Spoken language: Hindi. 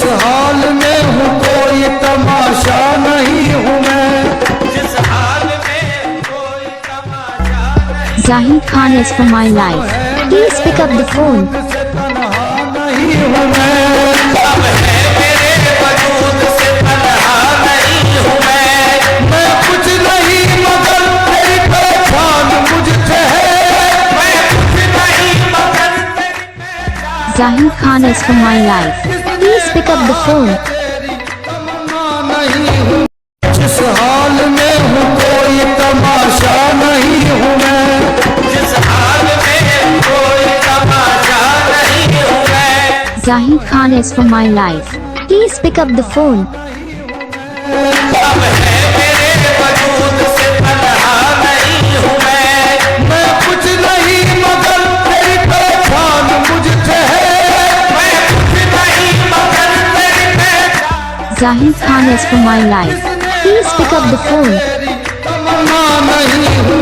जिस हाल में हूँ कोई तमाशा नहीं हूँ मैं, जिस हाल में कोई तमाशा नहीं। Zahid Khan is for my life. Please pick up the phone. से तन्हा नहीं हूँ मैं, अब है मेरे वजूद से तन्हा नहीं हूँ मैं कुछ नहीं मगर तेरी पहचान मुझसे है, मैं कुछ नहीं मगर तेरी पहचान। Zahid Khan is for my life. Please pick up the phone. तेरी तमन्ना नहीं हूँ, जिस हाल में हूँ कोई तमाशा नहीं हूँ मैं, जिस हाल में कोई तमाशा नहीं हूँ मैं। Zahid Khan is for my life. Please pick up the phone. अब है मेरे वजूद से तन्हा नहीं हूँ मैं कुछ नहीं मगर तेरी पहचान मुझसे है, मैं कुछ नहीं मगर तेरी पहचान। Zahid Khan is for my life. Please pick up the phone.